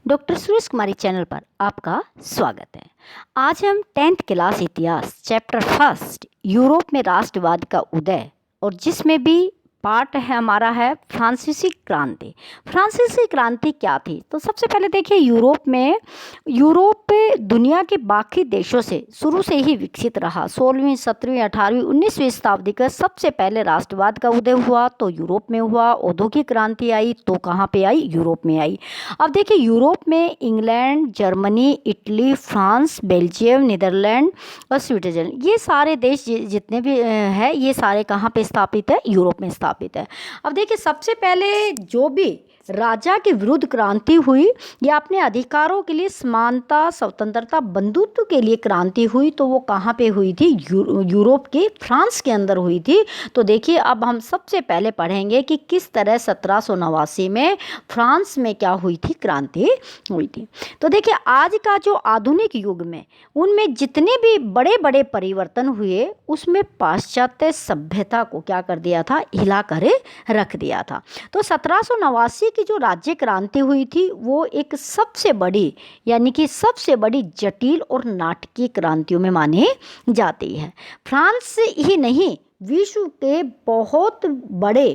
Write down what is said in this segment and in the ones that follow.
Doctor Suresh कुमारी channel पर आपका स्वागत है। आज हम 10th क्लास इतिहास चैप्टर फर्स्ट यूरोप में राष्ट्रवाद का उदय और जिसमें भी पार्ट है हमारा है फ्रांसीसी क्रांति। फ्रांसीसी क्रांति क्या थी? तो सबसे पहले देखिए यूरोप दुनिया के बाकी देशों से शुरू से ही विकसित रहा। 16वीं 17वीं 18वीं 19वीं शताब्दी का सबसे पहले राष्ट्रवाद का उदय हुआ तो यूरोप में हुआ। औद्योगिक क्रांति आई तो कहाँ पे आई? यूरोप में आई। अब देखिए यूरोप में England, Germany, Italy, France, Belgium, Netherland और स्विट्जरलैंड, ये सारे देश जितने भी हैं ये सारे कहाँ पे स्थापित है? यूरोप में स्थापित है। अब देखिए सबसे पहले जो भी राजा के विरुद्ध क्रांति हुई या अपने अधिकारों के लिए समानता, स्वतंत्रता, बंधुत्व के लिए क्रांति हुई तो वो कहाँ पे हुई थी? यूरोप के फ्रांस के अंदर हुई थी। तो देखिए अब हम सबसे पहले पढ़ेंगे कि किस तरह 1789 में फ्रांस में क्या हुई थी? क्रांति हुई थी। तो देखिए आज का जो आधुनिक युग में उनमें जितने भी बड़े बड़े परिवर्तन हुए उसमें पाश्चात्य सभ्यता को क्या कर दिया था? हिला कर रख दिया था। तो 1789 की जो राज्य क्रांति हुई थी वो एक सबसे बड़ी यानी कि सबसे बड़ी जटिल और नाटकीय क्रांतियों में मानी जाती है। फ्रांस ही नहीं, विश्व के बहुत बड़े,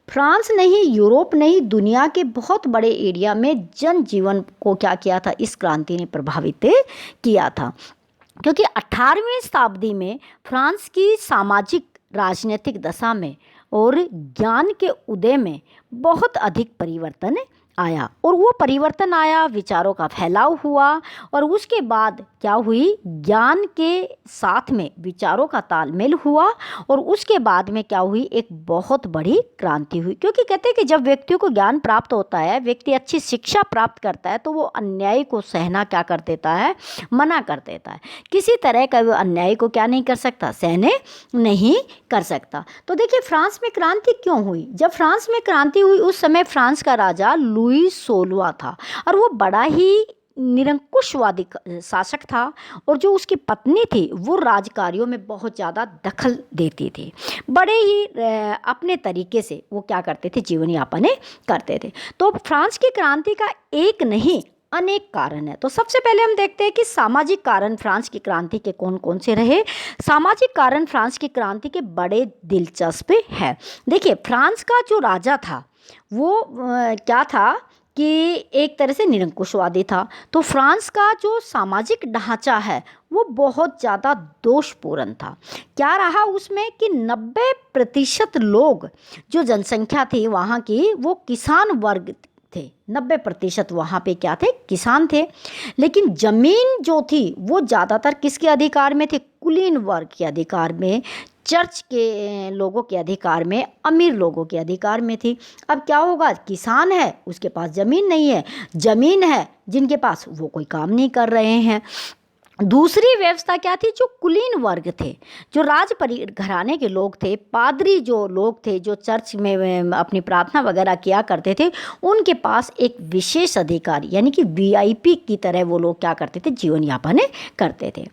फ्रांस नहीं, यूरोप नहीं, दुनिया के बहुत बड़े एरिया में जनजीवन को क्या किया था? इस क्रांति ने प्रभावित किया था। क्योंकि 18वीं शताब्दी में फ्रांस की सामाजिक राजनीतिक दशा में और ज्ञान के उदय में बहुत अधिक परिवर्तन आया और वो परिवर्तन आया, विचारों का फैलाव हुआ और उसके बाद क्या हुई? ज्ञान के साथ में विचारों का तालमेल हुआ और उसके बाद में क्या हुई? एक बहुत बड़ी क्रांति हुई। क्योंकि कहते हैं कि जब व्यक्तियों को ज्ञान प्राप्त होता है, व्यक्ति अच्छी शिक्षा प्राप्त करता है तो वो अन्याय को सहना क्या कर देता है? मना कर देता है। किसी तरह का वो अन्याय को क्या नहीं कर सकता? सहने नहीं कर सकता। तो देखिए फ्रांस में क्रांति क्यों हुई? जब फ्रांस में क्रांति हुई उस समय फ्रांस का राजा लुई 16वां था और वो बड़ा ही निरंकुशवादी शासक था और जो उसकी पत्नी थी वो राजकार्यों में बहुत ज़्यादा दखल देती थी। बड़े ही अपने तरीके से वो क्या करते थे? जीवन यापन करते थे। तो फ्रांस की क्रांति का एक नहीं अनेक कारण है। तो सबसे पहले हम देखते हैं कि सामाजिक कारण फ्रांस की क्रांति के कौन कौन से रहे। सामाजिक कारण फ्रांस की क्रांति के बड़े दिलचस्प है। देखिए फ्रांस का जो राजा था वो क्या था कि एक तरह से निरंकुशवादी था। तो फ्रांस का जो सामाजिक ढांचा है वो बहुत ज़्यादा दोषपूर्ण था। क्या रहा उसमें कि 90% लोग, जो जनसंख्या थी वहाँ की, वो किसान वर्ग थे। 90% वहाँ पे क्या थे? किसान थे। लेकिन ज़मीन जो थी वो ज़्यादातर किसके अधिकार में थे? कुलीन वर्ग के अधिकार में, चर्च के लोगों के अधिकार में, अमीर लोगों के अधिकार में थी। अब क्या होगा? किसान है, उसके पास ज़मीन नहीं है, ज़मीन है जिनके पास, वो कोई काम नहीं कर रहे हैं। दूसरी व्यवस्था क्या थी? जो कुलीन वर्ग थे, जो राज घराने के लोग थे, पादरी जो लोग थे, जो चर्च में अपनी प्रार्थना वगैरह किया करते थे, उनके पास एक विशेष अधिकार यानी कि वीआईपी की तरह वो लोग क्या करते थे? जीवन यापन करते थे।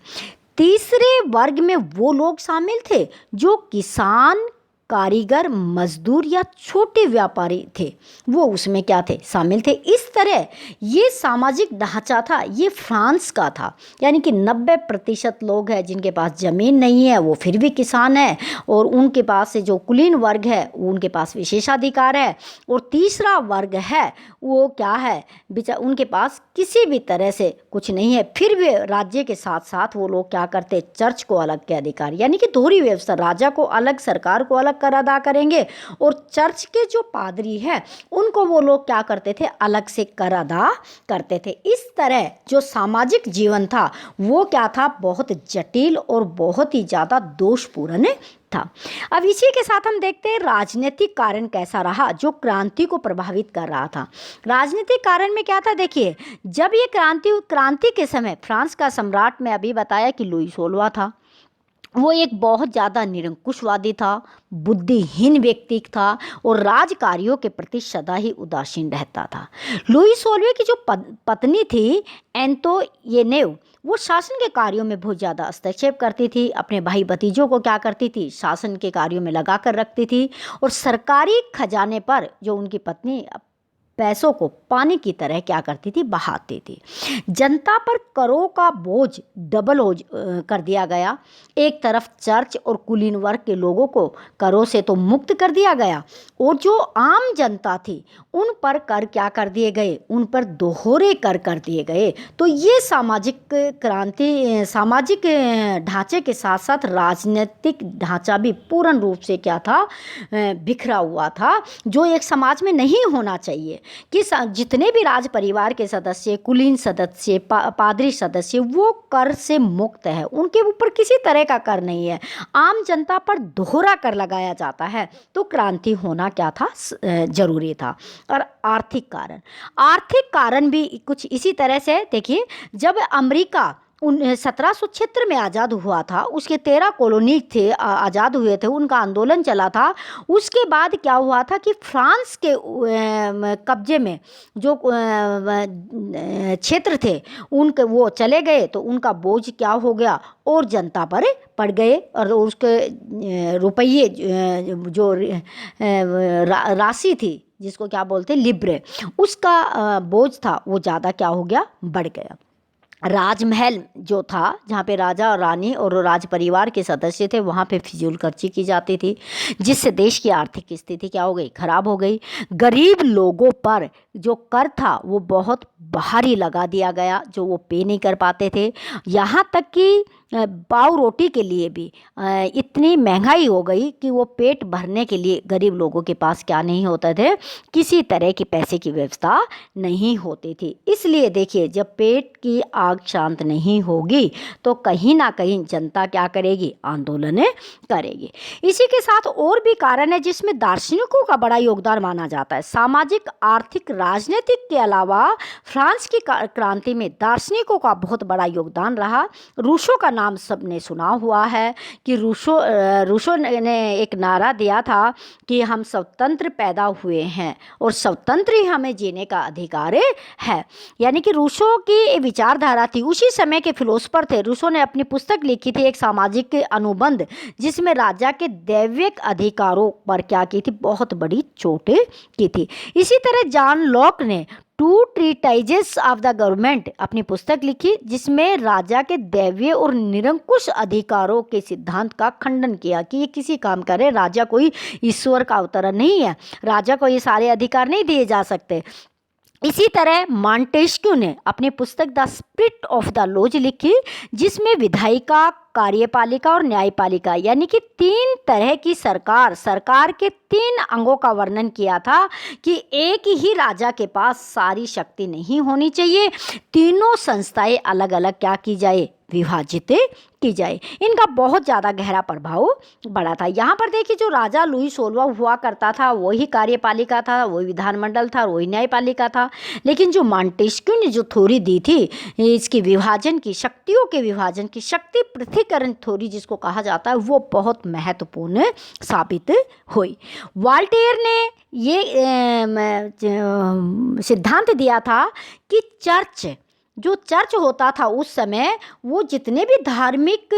तीसरे वर्ग में वो लोग शामिल थे जो किसान, कारीगर, मजदूर या छोटे व्यापारी थे, वो उसमें क्या थे? शामिल थे। इस तरह ये सामाजिक ढांचा था, ये फ्रांस का था। यानी कि 90% लोग हैं जिनके पास ज़मीन नहीं है, वो फिर भी किसान है और उनके पास से जो कुलीन वर्ग है उनके पास विशेषाधिकार है। और तीसरा वर्ग है वो क्या है? उनके पास किसी भी तरह से कुछ नहीं है, फिर भी राज्य के साथ साथ वो लोग क्या करते? चर्च को अलग के अधिकार, यानी कि दोहरी व्यवस्था, राजा को अलग, सरकार को अलग कर अदा करेंगे और चर्च के जो पादरी हैं उनको वो लोग क्या करते थे? अलग से कर अदा करते थे। इस तरह जो सामाजिक जीवन था वो क्या था? बहुत जटिल और बहुत ही ज़्यादा दोषपूर्ण था। अब इसी के साथ हम देखते हैं राजनीतिक कारण कैसा रहा जो क्रांति को प्रभावित कर रहा था। राजनीतिक कारण में क्या था? देखिए जब ये क्रांति के समय फ्रांस का सम्राट, मैं अभी बताया कि लुई 16वां था, वो एक बहुत ज़्यादा निरंकुशवादी था, बुद्धिहीन व्यक्ति था और राजकार्यों के प्रति सदा ही उदासीन रहता था। लुई 16वें की जो पत्नी थी एंतोइनेव, वो शासन के कार्यों में बहुत ज़्यादा हस्तक्षेप करती थी, अपने भाई भतीजों को क्या करती थी? शासन के कार्यों में लगा कर रखती थी और सरकारी खजाने पर जो उनकी पत्नी पैसों को पानी की तरह क्या करती थी, बहाती थी। जनता पर करों का बोझ डबल कर दिया गया। एक तरफ चर्च और कुलीन वर्ग के लोगों को करों से तो मुक्त कर दिया गया, और जो आम जनता थी उन पर कर क्या कर दिए गए, उन पर दोहरे कर दिए गए। तो ये सामाजिक क्रांति, सामाजिक ढांचे के साथ साथ राजनीतिक ढांचा भी पूर्ण रूप से क्या था, बिखरा हुआ था, जो एक समाज में नहीं होना चाहिए कि जितने भी राज परिवार के सदस्य, कुलीन सदस्य, पादरी सदस्य, वो कर से मुक्त है, उनके ऊपर किसी तरह का कर नहीं है। आम जनता पर दोहरा कर लगाया जाता है। तो क्रांति होना क्या था, जरूरी था। और आर्थिक कारण भी कुछ इसी तरह से देखिए, जब अमेरिका 1776 में आज़ाद हुआ था, उसके 13 कॉलोनी थे, आज़ाद हुए थे, उनका आंदोलन चला था। उसके बाद क्या हुआ था कि फ्रांस के कब्जे में जो क्षेत्र थे उनके वो चले गए, तो उनका बोझ क्या हो गया, और जनता पर पड़ गए। और उसके रुपये जो राशि थी, जिसको क्या बोलते लिब्रे, उसका बोझ था, वो ज़्यादा क्या हो गया, बढ़ गया। राजमहल जो था, जहाँ पे राजा और रानी और राज परिवार के सदस्य थे, वहाँ पे फिजूल खर्ची की जाती थी, जिससे देश की आर्थिक स्थिति क्या हो गई, खराब हो गई। गरीब लोगों पर जो कर था वो बहुत भारी लगा दिया गया, जो वो पे नहीं कर पाते थे। यहाँ तक कि पाव रोटी के लिए भी इतनी महंगाई हो गई कि वो पेट भरने के लिए गरीब लोगों के पास क्या नहीं होता थे, किसी तरह की पैसे की व्यवस्था नहीं होती थी। इसलिए देखिए, जब पेट की आग शांत नहीं होगी तो कहीं ना कहीं जनता क्या करेगी, आंदोलन करेगी। इसी के साथ और भी कारण है जिसमें दार्शनिकों का बड़ा योगदान माना जाता है। सामाजिक, आर्थिक, राजनीतिक के अलावा फ्रांस की क्रांति में दार्शनिकों का बहुत बड़ा योगदान रहा। रूसो का नाम सबने सुना हुआ है कि रूसो ने एक नारा दिया था कि हम स्वतंत्र पैदा हुए हैं और स्वतंत्र ही हमें जीने का अधिकार है। यानी कि रूसो की विचारधारा थी, उसी समय के फिलोसफर थे। रूसो ने अपनी पुस्तक लिखी थी, एक सामाजिक अनुबंध, जिसमें राजा के दैविक अधिकारों पर क्या की थी, बहुत बड़ी चोट की थी। इसी तरह जॉन लॉक ने टू ट्रीटाइजेस ऑफ द गवर्नमेंट अपनी पुस्तक लिखी, जिसमें राजा के दैवीय और निरंकुश अधिकारों के सिद्धांत का खंडन किया कि ये किसी काम करे, राजा कोई ईश्वर का अवतरण नहीं है, राजा को ये सारे अधिकार नहीं दिए जा सकते। इसी तरह मॉन्टेस्क्यू ने अपनी पुस्तक the spirit of the laws लिखी, जिसमें विधायिका, कार्यपालिका और न्यायपालिका यानी कि 3 तरह की सरकार के 3 अंगों का वर्णन किया था कि एक ही राजा के पास सारी शक्ति नहीं होनी चाहिए, तीनों संस्थाएं अलग अलग क्या की जाए, विभाजित की जाए। इनका बहुत ज़्यादा गहरा प्रभाव पड़ा था। यहाँ पर देखिए, जो राजा लुई 16वां हुआ करता था वही कार्यपालिका था, वही विधानमंडल था, वही न्यायपालिका था। लेकिन जो मॉन्टेस्क्यू ने जो थ्योरी दी थी इसकी विभाजन की, शक्तियों के विभाजन की, शक्ति पृथक्करण थ्योरी जिसको कहा जाता है, वो बहुत महत्वपूर्ण साबित हुई। वॉल्टेयर ने ये सिद्धांत दिया था कि जो चर्च होता था उस समय, वो जितने भी धार्मिक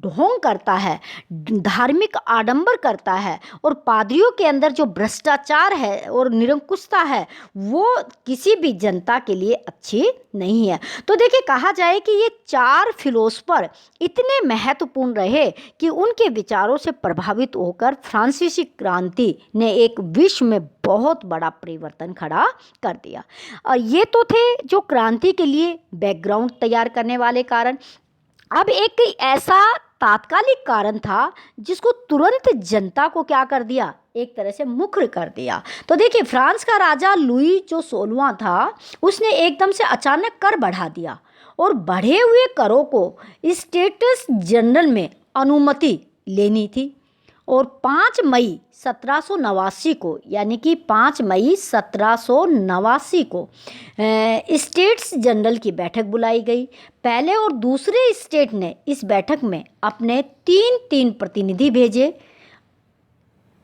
ढोंग करता है, धार्मिक आडंबर करता है, और पादरियों के अंदर जो भ्रष्टाचार है और निरंकुशता है, वो किसी भी जनता के लिए अच्छी नहीं है। तो देखिए, कहा जाए कि ये 4 फिलोसफर इतने महत्वपूर्ण रहे कि उनके विचारों से प्रभावित होकर फ्रांसीसी क्रांति ने एक विश्व में बहुत बड़ा परिवर्तन खड़ा कर दिया। और ये तो थे जो क्रांति के लिए बैकग्राउंड तैयार करने वाले कारण। अब एक ऐसा तात्कालिक कारण था जिसको तुरंत जनता को क्या कर दिया, एक तरह से मुखर कर दिया। तो देखिए, फ्रांस का राजा लुई जो 16वां था, उसने एकदम से अचानक कर बढ़ा दिया, और बढ़े हुए करों को स्टेटस जनरल में अनुमति लेनी थी। और 5 मई 1789 को, यानी कि 5 मई 1789 को स्टेट्स जनरल की बैठक बुलाई गई। पहले और दूसरे स्टेट ने इस बैठक में अपने 3 प्रतिनिधि भेजे,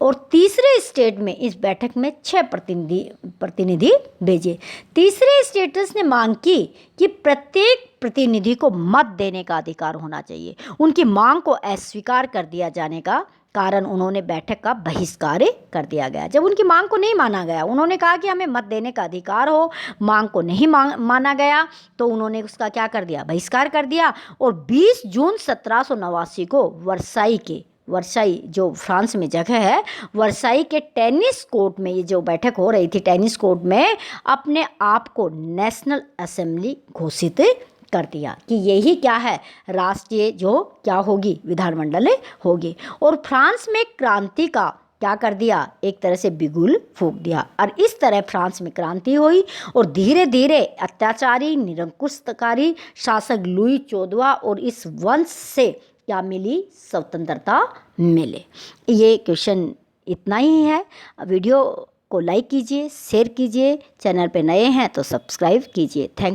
और तीसरे स्टेट में इस बैठक में 6 प्रतिनिधि भेजे। तीसरे स्टेटस ने मांग की कि प्रत्येक प्रतिनिधि को मत देने का अधिकार होना चाहिए। उनकी मांग को अस्वीकार कर दिया जाने का कारण उन्होंने बैठक का बहिष्कार कर दिया गया। जब उनकी मांग को नहीं माना गया, उन्होंने कहा कि हमें मत देने का अधिकार हो, मांग को नहीं माना गया, तो उन्होंने उसका क्या कर दिया, बहिष्कार कर दिया। और 20 जून 1789 को वर्साई जो फ्रांस में जगह है, वर्साई के टेनिस कोर्ट में ये जो बैठक हो रही थी, टेनिस कोर्ट में अपने आप को नेशनल असेंबली घोषित कर दिया कि यही क्या है, राष्ट्रीय जो क्या होगी, विधानमंडल होगी। और फ्रांस में क्रांति का क्या कर दिया, एक तरह से बिगुल फूंक दिया। और इस तरह फ्रांस में क्रांति हुई और धीरे धीरे अत्याचारी निरंकुशकारी शासक लुई 14 और इस वंश से क्या मिली, स्वतंत्रता मिले। ये क्वेश्चन इतना ही है। वीडियो को लाइक कीजिए, शेयर कीजिए, चैनल पे नए हैं तो सब्सक्राइब कीजिए। थैंक